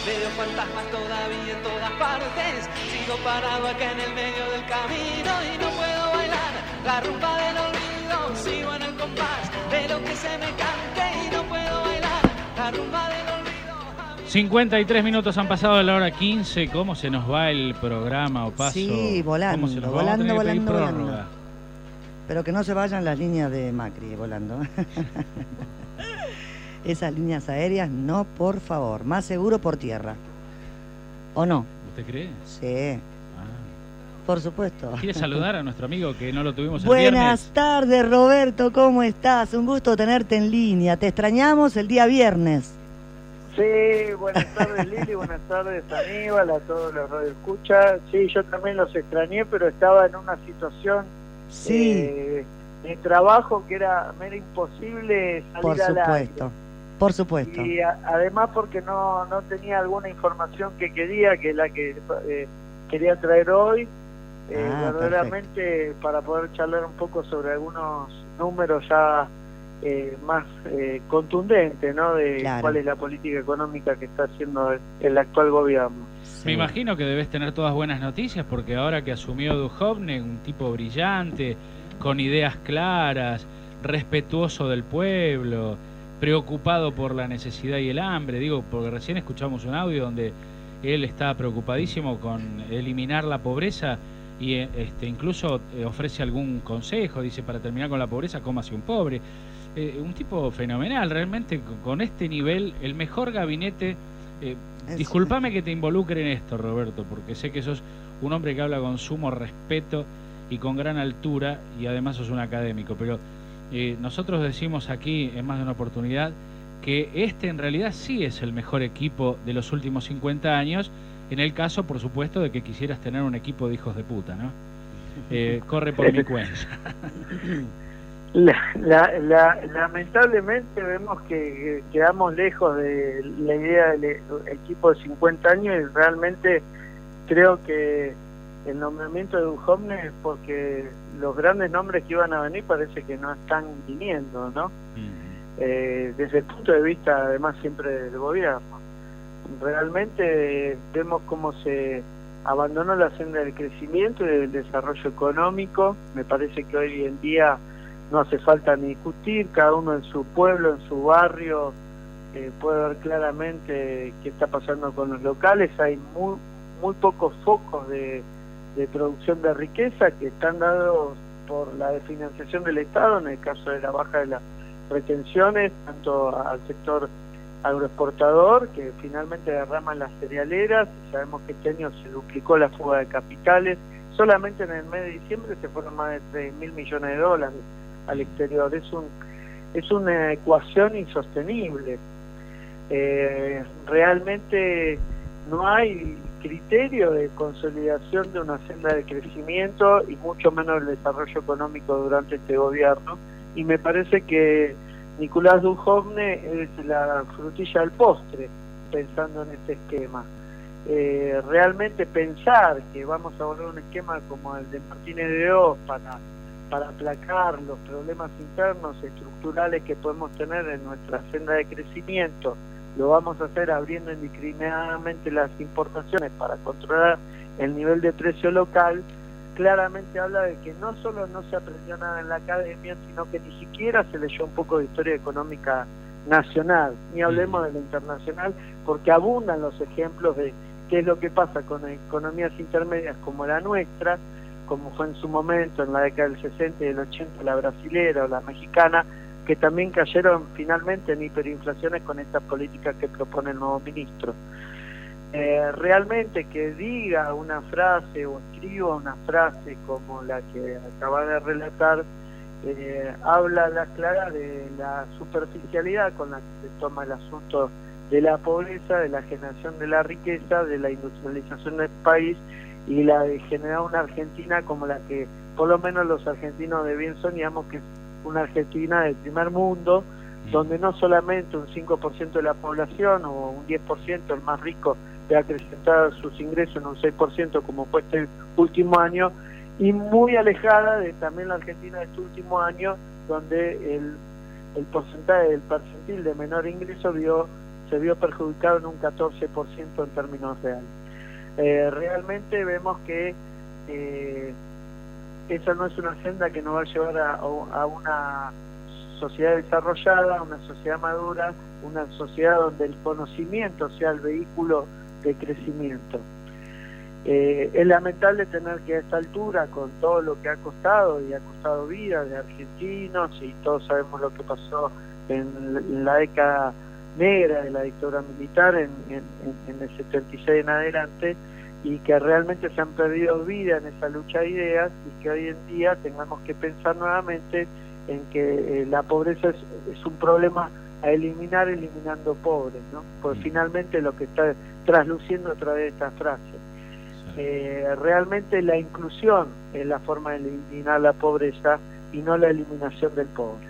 Veo fantasmas todavía en todas partes. Sigo parado acá en el medio del camino y no puedo bailar la rumba del olvido. Sigo en el compás de lo que se me cante y no puedo bailar la rumba del olvido. 53 minutos han pasado de la hora 15. ¿Cómo se nos va el programa, Opaso? Sí, volando, ¿Cómo se nos va? Vamos a tener que pedir prórroga. Pero que no se vayan las líneas de Macri volando. Esas líneas aéreas, no, por favor. Más seguro por tierra. ¿O no? ¿Usted cree? Sí. Por supuesto. ¿Quiere saludar a nuestro amigo que no lo tuvimos el viernes? Buenas tardes, Roberto. ¿Cómo estás? Un gusto tenerte en línea. Te extrañamos el día viernes. Sí, buenas tardes, Lili. Buenas tardes, Aníbal, a todos los radioescuchas. Sí, yo también los extrañé, pero estaba en una situación... Sí. De trabajo que era imposible salir al aire. Por supuesto. Y además porque no tenía alguna información que quería, que la que quería traer hoy, verdaderamente perfecto. Para poder charlar un poco sobre algunos números ya más contundentes, ¿no? De claro. Cuál es la política económica que está haciendo el actual gobierno. Sí. Me imagino que debes tener todas buenas noticias, porque ahora que asumió Duhovne, un tipo brillante, con ideas claras, respetuoso del pueblo, preocupado por la necesidad y el hambre, digo, porque recién escuchamos un audio donde él está preocupadísimo con eliminar la pobreza y incluso ofrece algún consejo, dice, para terminar con la pobreza, cómase un pobre. Un tipo fenomenal, realmente con este nivel, el mejor gabinete. Discúlpame que te involucre en esto, Roberto, porque sé que sos un hombre que habla con sumo respeto y con gran altura, y además sos un académico, pero nosotros decimos aquí en más de una oportunidad que en realidad sí es el mejor equipo de los últimos 50 años, en el caso, por supuesto, de que quisieras tener un equipo de hijos de puta, ¿no? Corre por mi cuenta. Lamentablemente vemos que quedamos lejos de la idea del equipo de 50 años y realmente creo que el nombramiento de Duhovne es porque los grandes nombres que iban a venir parece que no están viniendo, ¿no? Desde el punto de vista, además, siempre del gobierno. Realmente vemos cómo se abandonó la senda del crecimiento y del desarrollo económico. Me parece que hoy en día no hace falta ni discutir, cada uno en su pueblo, en su barrio, puede ver claramente qué está pasando con los locales. Hay muy pocos focos de producción de riqueza que están dados por la desfinanciación del Estado, en el caso de la baja de las retenciones, tanto al sector agroexportador, que finalmente derraman las cerealeras. Sabemos que este año se duplicó la fuga de capitales, solamente en el mes de diciembre se fueron más de $3.000 millones al exterior. Es una ecuación insostenible. Realmente no hay criterio de consolidación de una senda de crecimiento y mucho menos el desarrollo económico durante este gobierno, y me parece que Nicolás Duhovne es la frutilla del postre pensando en este esquema. Realmente pensar que vamos a volver a un esquema como el de Martínez de Oz para aplacar los problemas internos estructurales que podemos tener en nuestra senda de crecimiento, lo vamos a hacer abriendo indiscriminadamente las importaciones para controlar el nivel de precio local, claramente habla de que no solo no se aprendió nada en la academia, sino que ni siquiera se leyó un poco de historia económica nacional, ni hablemos de la internacional, porque abundan los ejemplos de qué es lo que pasa con economías intermedias como la nuestra, como fue en su momento en la década del 60 y del 80 la brasilera o la mexicana, que también cayeron finalmente en hiperinflaciones con estas políticas que propone el nuevo ministro. Realmente que diga una frase o escriba una frase como la que acaba de relatar, habla a la clara de la superficialidad con la que se toma el asunto de la pobreza, de la generación de la riqueza, de la industrialización del país y la de generar una Argentina como la que por lo menos los argentinos de bien soñamos, que es una Argentina del primer mundo, donde no solamente un 5% de la población o un 10%, el más rico, de acrecentar sus ingresos en un 6% como fue este último año, y muy alejada de también la Argentina de este último año, donde el porcentaje del percentil de menor ingreso se vio perjudicado en un 14% en términos reales. Realmente vemos que esa no es una senda que nos va a llevar a una sociedad desarrollada, una sociedad madura, una sociedad donde el conocimiento sea el vehículo de crecimiento. Es lamentable tener que a esta altura, con todo lo que ha costado, y ha costado vida de argentinos, y todos sabemos lo que pasó en la década negra de la dictadura militar, en el 76 en adelante, y que realmente se han perdido vida en esa lucha de ideas, y que hoy en día tengamos que pensar nuevamente en que la pobreza es un problema a eliminar eliminando pobres, ¿no? Pues finalmente lo que está trasluciendo a través de esta frase. Realmente la inclusión es la forma de eliminar la pobreza y no la eliminación del pobre.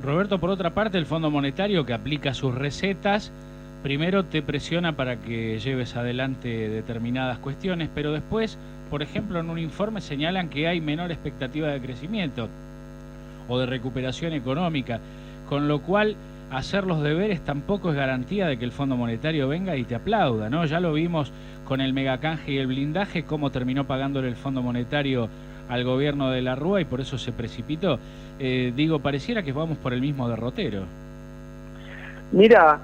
Roberto, por otra parte, el Fondo Monetario, que aplica sus recetas, primero te presiona para que lleves adelante determinadas cuestiones, pero después, por ejemplo, en un informe señalan que hay menor expectativa de crecimiento o de recuperación económica, con lo cual hacer los deberes tampoco es garantía de que el Fondo Monetario venga y te aplauda, ¿no? Ya lo vimos con el megacanje y el blindaje, cómo terminó pagándole el Fondo Monetario al gobierno de la Rúa y por eso se precipitó. Pareciera que vamos por el mismo derrotero. Mira,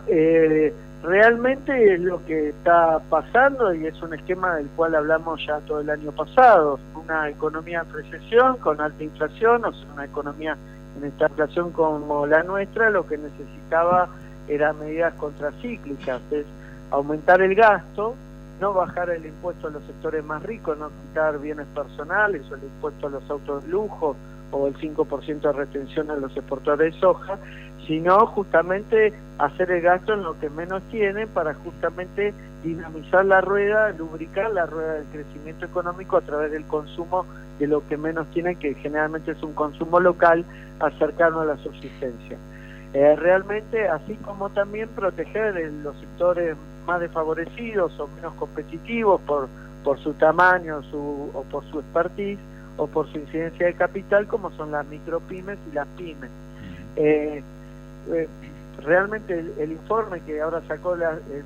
realmente es lo que está pasando y es un esquema del cual hablamos ya todo el año pasado. Una economía en recesión, con alta inflación, o sea, una economía en esta inflación como la nuestra, lo que necesitaba era medidas contracíclicas, es aumentar el gasto, no bajar el impuesto a los sectores más ricos, no quitar bienes personales o el impuesto a los autos de lujo o el 5% de retención a los exportadores de soja, sino justamente hacer el gasto en lo que menos tienen para justamente dinamizar la rueda, lubricar la rueda del crecimiento económico a través del consumo de lo que menos tienen, que generalmente es un consumo local, acercarnos a la subsistencia. Realmente, así como también proteger los sectores más desfavorecidos o menos competitivos por su tamaño o por su expertise o por su incidencia de capital, como son las micropymes y las pymes. Realmente el informe que ahora sacó el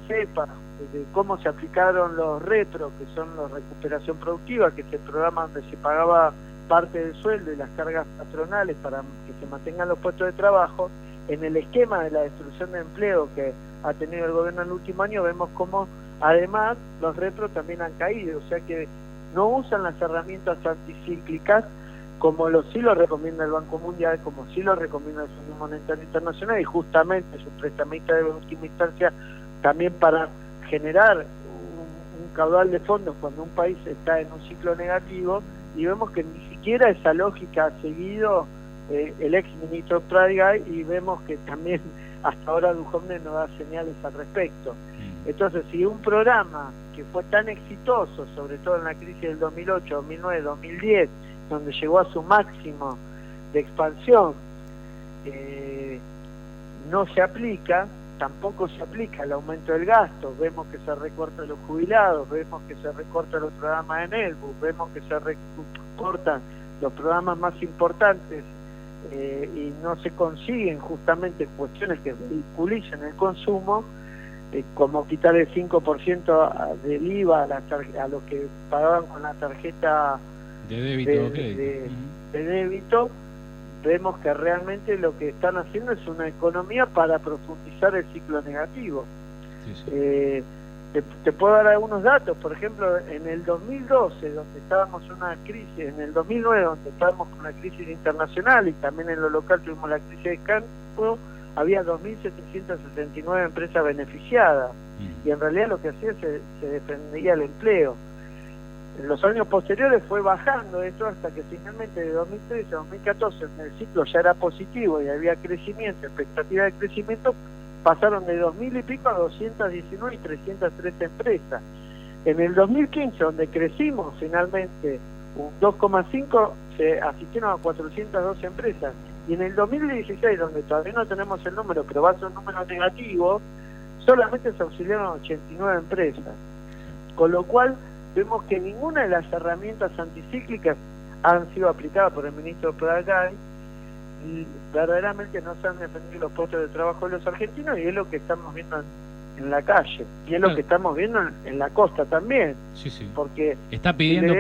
CEPA de cómo se aplicaron los retros, que son la recuperación productiva, que es el programa donde se pagaba parte del sueldo y las cargas patronales para que se mantengan los puestos de trabajo, en el esquema de la destrucción de empleo que ha tenido el gobierno en el último año, vemos cómo además los retros también han caído, o sea que no usan las herramientas anticíclicas como sí lo recomienda el Banco Mundial, como sí lo recomienda el Fondo Monetario Internacional, y justamente su prestamista de última instancia también para generar un caudal de fondos cuando un país está en un ciclo negativo, y vemos que ni siquiera esa lógica ha seguido el ex ministro Pratgay, y vemos que también hasta ahora Duhovne no da señales al respecto. Entonces, si un programa que fue tan exitoso, sobre todo en la crisis del 2008, 2009, 2010, donde llegó a su máximo de expansión, no se aplica, tampoco se aplica el aumento del gasto, vemos que se recorta los jubilados, vemos que se recortan los programas de Netbook, vemos que se recortan los programas más importantes y no se consiguen justamente cuestiones que vehiculicen el consumo, como quitar el 5% del IVA a los que pagaban con la tarjeta de débito. Vemos que realmente lo que están haciendo es una economía para profundizar el ciclo negativo. Te puedo dar algunos datos, por ejemplo, en el 2012, donde estábamos en una crisis, en el 2009, donde estábamos con una crisis internacional y también en lo local tuvimos la crisis de campo, había 2.779 empresas beneficiadas, y en realidad lo que hacía se defendía el empleo. En los años posteriores fue bajando esto hasta que finalmente de 2013 a 2014, donde el ciclo ya era positivo y había crecimiento, expectativa de crecimiento, pasaron de 2.000 y pico a 219 y 303 empresas. En el 2015, donde crecimos finalmente un 2,5, se asistieron a 412 empresas. Y en el 2016, donde todavía no tenemos el número, pero va a ser un número negativo, solamente se auxiliaron 89 empresas. Con lo cual, vemos que ninguna de las herramientas anticíclicas han sido aplicadas por el ministro Pradgay, y verdaderamente no se han defendido los puestos de trabajo de los argentinos, y es lo que estamos viendo en la calle, y es lo que estamos viendo en la costa también. Sí. Porque está pidiendo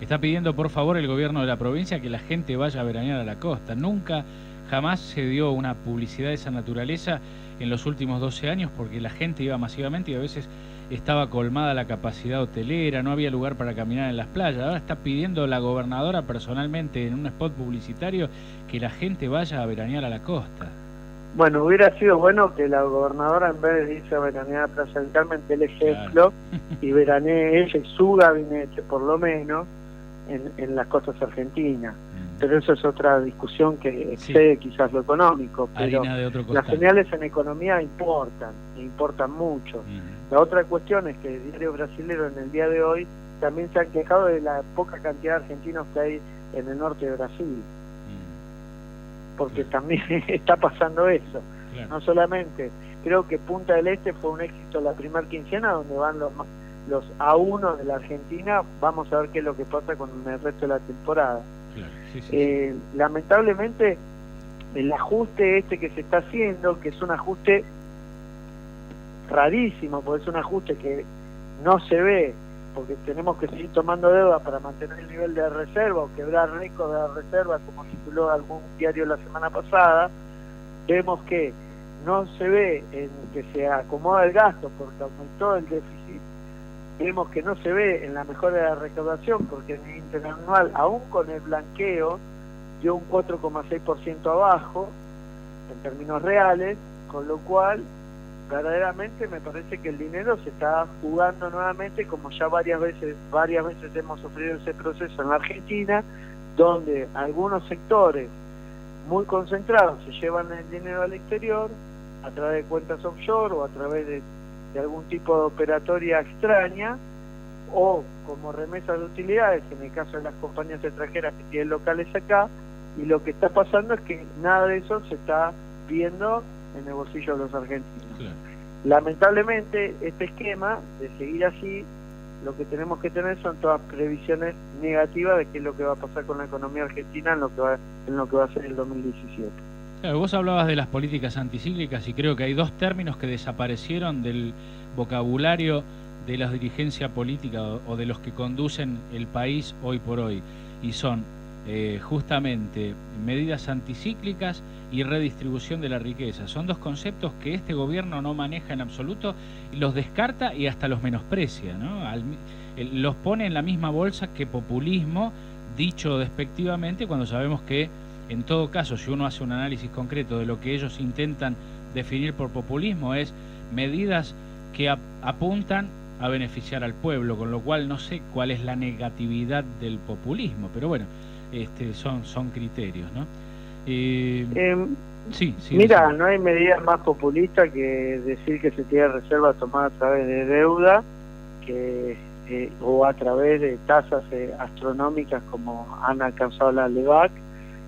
está pidiendo por favor el gobierno de la provincia que la gente vaya a veranear a la costa. Nunca jamás se dio una publicidad de esa naturaleza en los últimos 12 años, porque la gente iba masivamente y a veces estaba colmada la capacidad hotelera, no había lugar para caminar en las playas. Ahora está pidiendo la gobernadora personalmente en un spot publicitario que la gente vaya a veranear a la costa. Bueno, hubiera sido bueno que la gobernadora, en vez de irse a veranear a Playa del Carmen, dé el ejemplo, y veranee ella y su gabinete, por lo menos, en las costas argentinas. Pero eso es otra discusión que excede quizás lo económico, pero las señales en economía importan mucho. La otra cuestión es que el diario brasilero en el día de hoy también se han quejado de la poca cantidad de argentinos que hay en el norte de Brasil, porque también está pasando eso. No solamente, creo que Punta del Este fue un éxito la primera quincena, donde van los A1 de la Argentina. Vamos a ver qué es lo que pasa con el resto de la temporada. Lamentablemente el ajuste que se está haciendo, que es un ajuste rarísimo, porque es un ajuste que no se ve, porque tenemos que seguir tomando deuda para mantener el nivel de reserva o quebrar récord de reserva, como tituló algún diario la semana pasada. Vemos que no se ve en que se acomoda el gasto porque aumentó el déficit. Vemos que no se ve en la mejora de la recaudación, porque en el interanual, aún con el blanqueo, dio un 4,6% abajo en términos reales, con lo cual verdaderamente me parece que el dinero se está jugando nuevamente, como ya varias veces hemos sufrido ese proceso en la Argentina, donde algunos sectores muy concentrados se llevan el dinero al exterior a través de cuentas offshore o a través de algún tipo de operatoria extraña, o como remesas de utilidades en el caso de las compañías extranjeras que tienen locales acá, y lo que está pasando es que nada de eso se está viendo en el bolsillo de los argentinos. Lamentablemente este esquema de seguir así, lo que tenemos que tener son todas previsiones negativas de qué es lo que va a pasar con la economía argentina en lo que va a ser el 2017. Claro, vos hablabas de las políticas anticíclicas y creo que hay dos términos que desaparecieron del vocabulario de la dirigencia política o de los que conducen el país hoy por hoy, y son justamente medidas anticíclicas y redistribución de la riqueza. Son dos conceptos que este gobierno no maneja en absoluto, y los descarta y hasta los menosprecia, ¿no? Los pone en la misma bolsa que populismo, dicho despectivamente, cuando sabemos que en todo caso, si uno hace un análisis concreto de lo que ellos intentan definir por populismo, es medidas que apuntan a beneficiar al pueblo, con lo cual no sé cuál es la negatividad del populismo, pero bueno, son criterios, ¿no? Mira, no hay medida más populista que decir que se tiene reserva tomada a través de deuda o a través de tasas astronómicas como han alcanzado la LEVAC,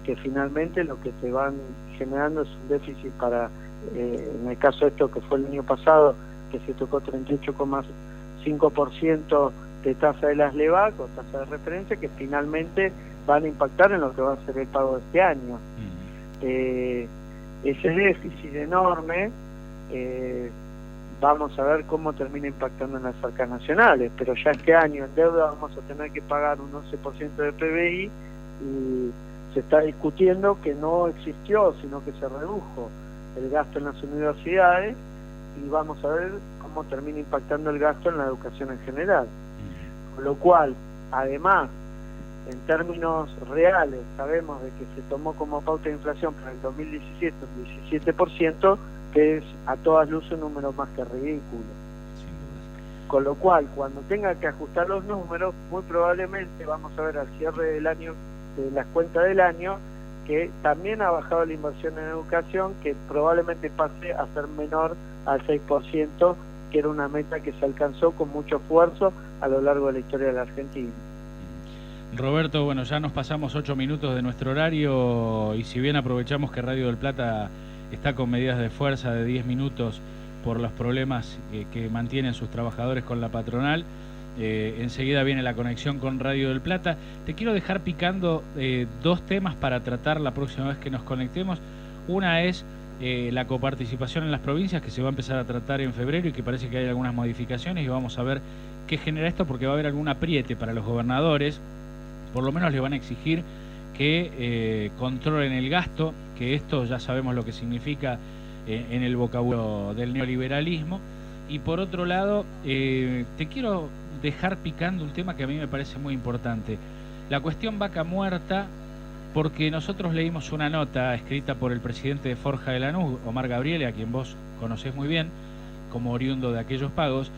que finalmente lo que te van generando es un déficit para, en el caso de esto que fue el año pasado, que se tocó 38,5% de tasa de las LEVAC o tasa de referencia, que finalmente van a impactar en lo que va a ser el pago de este año. Ese déficit enorme, vamos a ver cómo termina impactando en las arcas nacionales, pero ya este año en deuda vamos a tener que pagar un 11% de PBI, y se está discutiendo que no existió, sino que se redujo el gasto en las universidades, y vamos a ver cómo termina impactando el gasto en la educación en general. Con lo cual, además, en términos reales, sabemos de que se tomó como pauta de inflación para el 2017 un 17%, que es a todas luces un número más que ridículo. Con lo cual, cuando tenga que ajustar los números, muy probablemente vamos a ver al cierre del año, de las cuentas del año, que también ha bajado la inversión en educación, que probablemente pase a ser menor al 6%, que era una meta que se alcanzó con mucho esfuerzo a lo largo de la historia de la Argentina. Roberto, bueno, ya nos pasamos 8 minutos de nuestro horario, y si bien aprovechamos que Radio del Plata está con medidas de fuerza de 10 minutos por los problemas que mantienen sus trabajadores con la patronal, Enseguida viene la conexión con Radio del Plata. Te quiero dejar picando dos temas para tratar la próxima vez que nos conectemos. Una es la coparticipación en las provincias, que se va a empezar a tratar en febrero y que parece que hay algunas modificaciones, y vamos a ver qué genera esto, porque va a haber algún apriete para los gobernadores. Por lo menos le van a exigir que controlen el gasto, que esto ya sabemos lo que significa en el vocabulario del neoliberalismo. Y por otro lado, te quiero dejar picando un tema que a mí me parece muy importante, la cuestión vaca muerta, porque nosotros leímos una nota escrita por el presidente de Forja de Lanús, Omar Gabriele, a quien vos conocés muy bien como oriundo de aquellos pagos.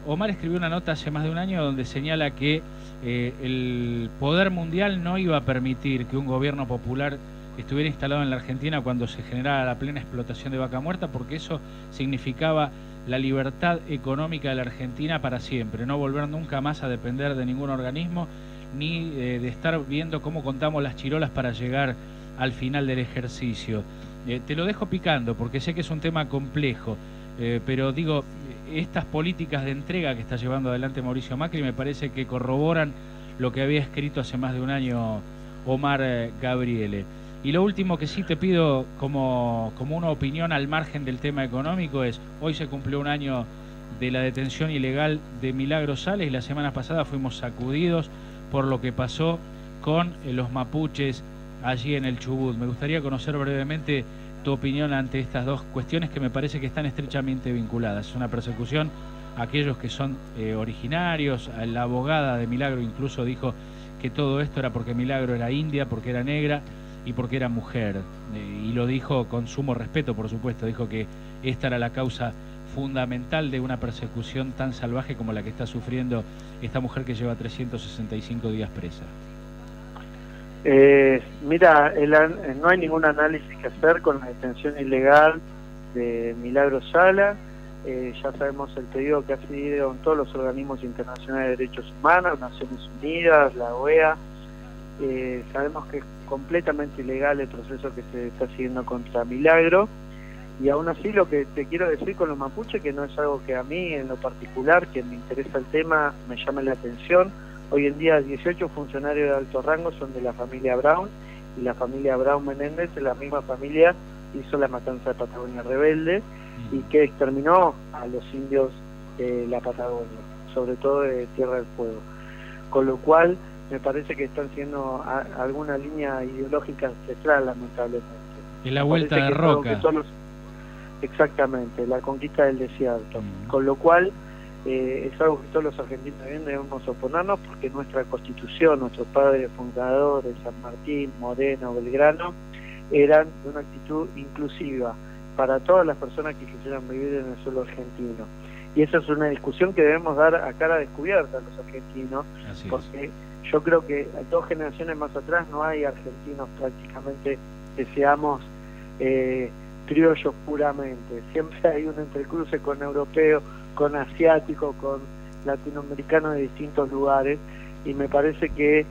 Omar escribió una nota hace más de un año donde señala que el poder mundial no iba a permitir que un gobierno popular estuviera instalado en la Argentina cuando se generara la plena explotación de vaca muerta, porque eso significaba la libertad económica de la Argentina para siempre, no volver nunca más a depender de ningún organismo, ni de estar viendo cómo contamos las chirolas para llegar al final del ejercicio. Te lo dejo picando porque sé que es un tema complejo, pero digo, estas políticas de entrega que está llevando adelante Mauricio Macri me parece que corroboran lo que había escrito hace más de un año Omar Gabriele. Y lo último que sí te pido como una opinión al margen del tema económico es, hoy se cumplió un año de la detención ilegal de Milagro Sales y la semana pasada fuimos sacudidos por lo que pasó con los mapuches allí en el Chubut. Me gustaría conocer brevemente tu opinión ante estas dos cuestiones que me parece que están estrechamente vinculadas. Es una persecución a aquellos que son originarios. La abogada de Milagro incluso dijo que todo esto era porque Milagro era india, porque era negra y porque era mujer. Y lo dijo con sumo respeto, por supuesto. Dijo que esta era la causa fundamental de una persecución tan salvaje como la que está sufriendo esta mujer que lleva 365 días presa. Mira, no hay ningún análisis que hacer con la detención ilegal de Milagro Sala. Ya sabemos el pedido que ha seguido en todos los organismos internacionales de derechos humanos, Naciones Unidas, la OEA. Sabemos que es completamente ilegal el proceso que se está siguiendo contra Milagro. Y aún así lo que te quiero decir con los mapuches, que no es algo que a mí en lo particular, que me interesa el tema, me llama la atención. Hoy en día 18 funcionarios de alto rango son de la familia Brown, y la familia Brown Menéndez, la misma familia, hizo la matanza de Patagonia Rebelde y que exterminó a los indios de la Patagonia, sobre todo de Tierra del Fuego. Con lo cual me parece que están siguiendo alguna línea ideológica ancestral, lamentablemente. Es la vuelta de Roca. Exactamente, la conquista del desierto. Con lo cual es algo que todos los argentinos bien debemos oponernos, porque nuestra constitución, nuestros padres fundadores, San Martín, Moreno, Belgrano, eran de una actitud inclusiva para todas las personas que quisieran vivir en el suelo argentino. Y esa es una discusión que debemos dar a cara descubierta a los argentinos, porque yo creo que 2 generaciones más atrás no hay argentinos prácticamente que seamos criollos puramente. Siempre hay un entrecruce con europeos, con asiáticos, con latinoamericanos de distintos lugares, y me parece que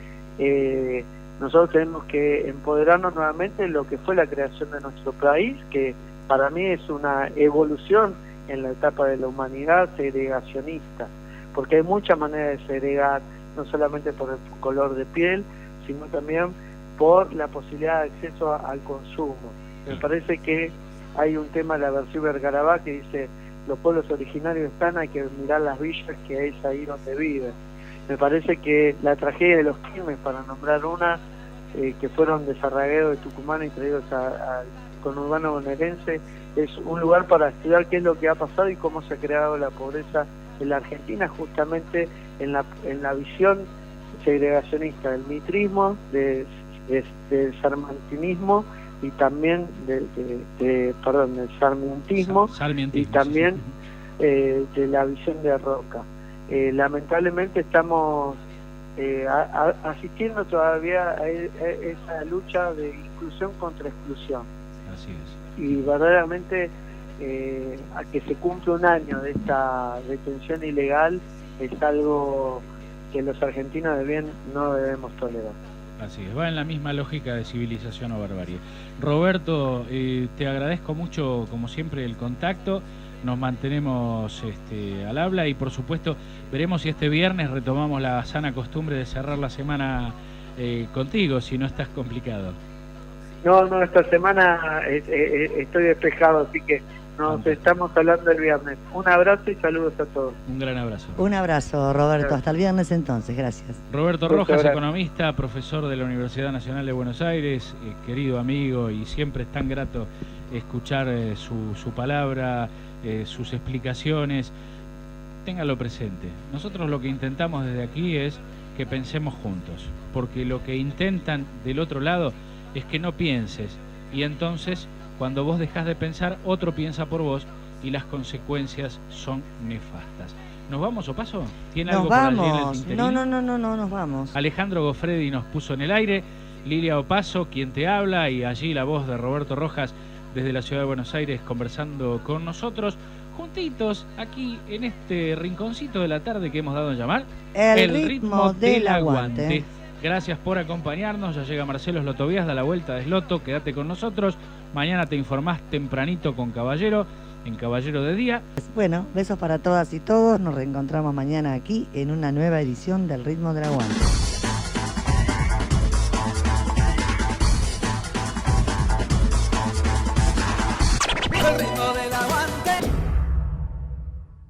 nosotros tenemos que empoderarnos nuevamente en lo que fue la creación de nuestro país, que para mí es una evolución en la etapa de la humanidad segregacionista, porque hay muchas maneras de segregar, no solamente por el color de piel, sino también por la posibilidad de acceso al consumo. Me parece que hay un tema de la versión Vergarabá que dice: los pueblos originarios están, hay que mirar las villas, que es ahí donde viven. Me parece que la tragedia de los Quilmes, para nombrar una, que fueron desarraigados de Tucumán y traídos al conurbano bonaerense, es un lugar para estudiar qué es lo que ha pasado y cómo se ha creado la pobreza en la Argentina, justamente en la visión segregacionista del mitrismo, del sarmantinismo y también del sarmientismo, y también de la visión de Roca. Lamentablemente estamos asistiendo todavía a esa lucha de inclusión contra exclusión. Así es. Y verdaderamente a que se cumple un año de esta detención ilegal es algo que los argentinos de bien no debemos tolerar. Así es, va en la misma lógica de civilización o barbarie. Roberto, te agradezco mucho, como siempre, el contacto. nos mantenemos al habla y por supuesto veremos si este viernes retomamos la sana costumbre de cerrar la semana contigo, si no estás complicado. No, esta semana estoy despejado, así que nos estamos hablando el viernes. Un abrazo y saludos a todos. Un gran abrazo. Un abrazo, Roberto. Hasta el viernes entonces. Gracias. Roberto Rojas, economista, profesor de la Universidad Nacional de Buenos Aires, querido amigo, y siempre es tan grato escuchar su palabra, sus explicaciones. Téngalo presente. Nosotros lo que intentamos desde aquí es que pensemos juntos, porque lo que intentan del otro lado es que no pienses, y entonces cuando vos dejás de pensar, otro piensa por vos y las consecuencias son nefastas. ¿Nos vamos, Opaso? ¿Tiene algo por allí en el tinterín? No, nos vamos. Alejandro Gofredi nos puso en el aire, Lilia Opaso, quien te habla, y allí la voz de Roberto Rojas desde la ciudad de Buenos Aires conversando con nosotros, juntitos aquí en este rinconcito de la tarde que hemos dado en llamar El ritmo del aguante. Gracias por acompañarnos. Ya llega Marcelo Slotovías, da la vuelta de Sloto. Quédate con nosotros. Mañana te informás tempranito con Caballero, en Caballero de Día. Bueno, besos para todas y todos. Nos reencontramos mañana aquí en una nueva edición del Ritmo del Aguante. El ritmo del aguante.